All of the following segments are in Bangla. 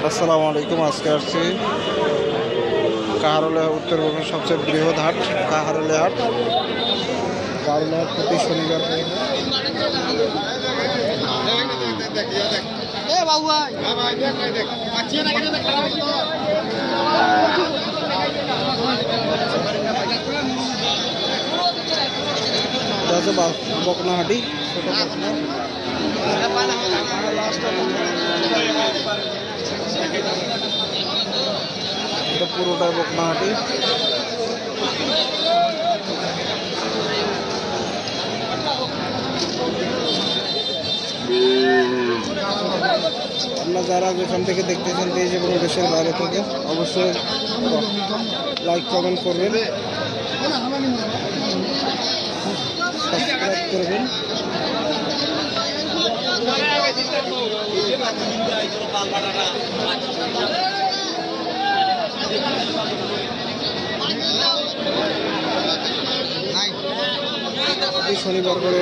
আসসালামু আলাইকুম। আজকে আসছি কাহারোলে, উত্তরবঙ্গের সবচেয়ে বৃহৎ হাট কাহারোলে হাট। কাহারোলে হাট প্রতি শনিবার বকনাহাটি, ছোট বকনা। এটা পুরোটাই বকনাহাটি। আপনারা যারা যেখান থেকে দেখতেছেন দেশ এবং দেশের বাইরে থেকে অবশ্যই লাইক কমেন্ট করবেন, সাবস্ক্রাইব করবেন। শনিবার করে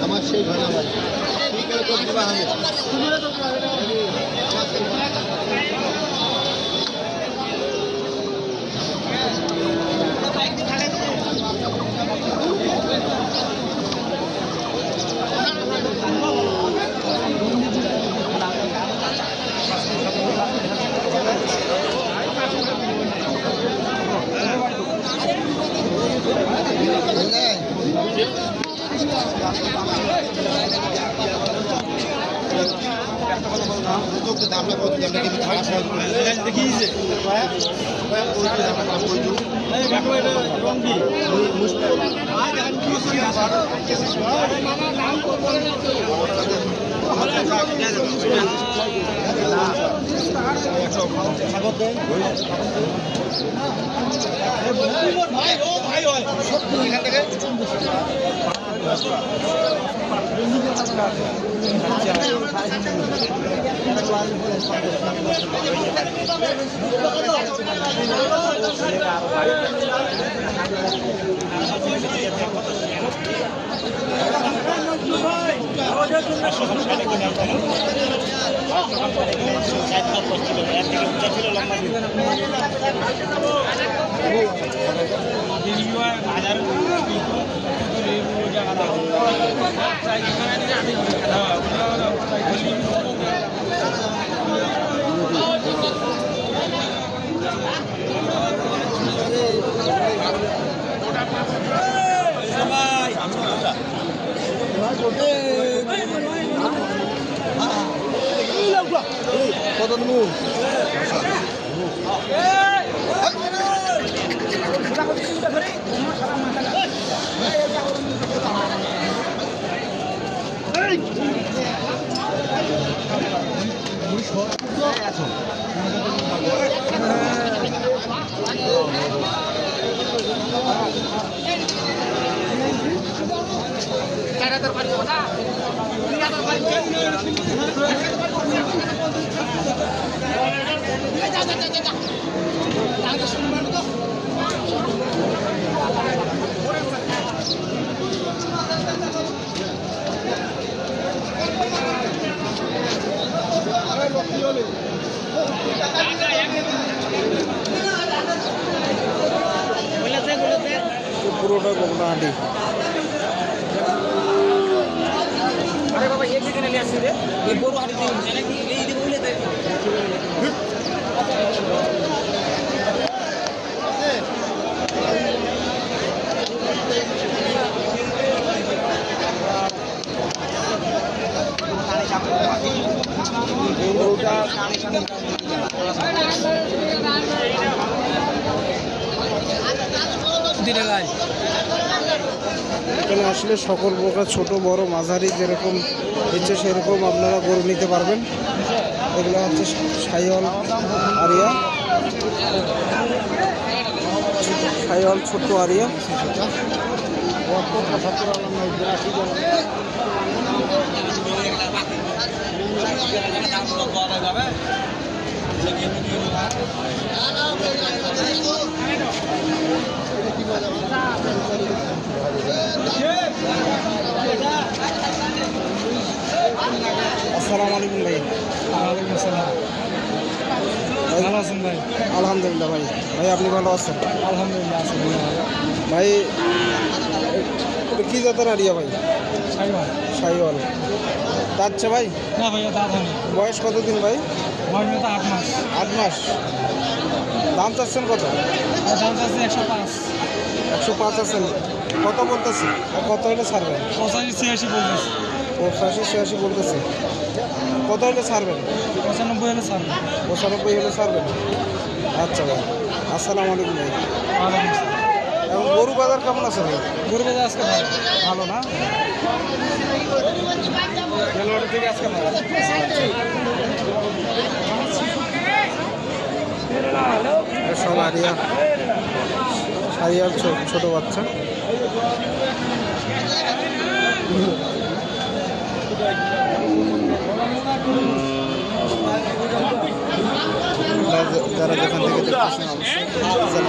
আমার সেই ভালো কত দেবো পুরোটা বকনাহাটি। अरे बाबा एक दिन ले आसी रे ये बोरो हाडी दिन नाকি এই দিন বলেতে দিনে গায় এখানে আসলে সকল প্রকার ছোট বড় মাঝারি যেরকম ইচ্ছে সেরকম আপনারা গরু নিতে পারবেন। এগুলো হচ্ছে শাহিওয়াল আরিয়া। সাইওয়াল ছোট্ট আরিয়া। আসসালামু আলাইকুম ভাই। ওয়ালাইকুম আসসালাম। ভালো আছেন ভাই? আলহামদুলিল্লাহ ভাই। ভাই আপনি ভালো আছেন? আলহামদুলিল্লাহ আছি ভাই এটা কি জাতের আরিয়া ভাই? সাইওয়াল। সাইওয়াল যাচ্ছে ভাই? না ভাইয়া দাঁত হয়নি। বয়স কতদিন ভাই? বয়স তো 8 মাস। 8 মাস। দাম চাচ্ছেন কত? আর দাম আছে 105। 105 আছেন। কত বলতেছে? কত হলে ছাড়বেন? 85 86 বলতেছে। 85 86 বলতেছে। কত হলে ছাড়বেন? 95 হলে ছাড়বে। 95 হলে ছাড়বেন। আচ্ছা ভাই। আসসালামু আলাইকুম ভাই। ওয়ালাইকুম আসসালাম। এবং গরু বাজার কেমন আছে ভাই? গরু বাজার আজকে ভালো। ভালো না? বেলবাড়ি থেকে আজকে ভালো। এটা সব আরিয়া সাইয়াল ছোট বাচ্চা। যারা যেখান থেকে দেখতেছেন অবশ্যই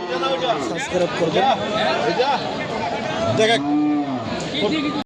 চ্যানেলটা সাবস্ক্রাইব করবেন।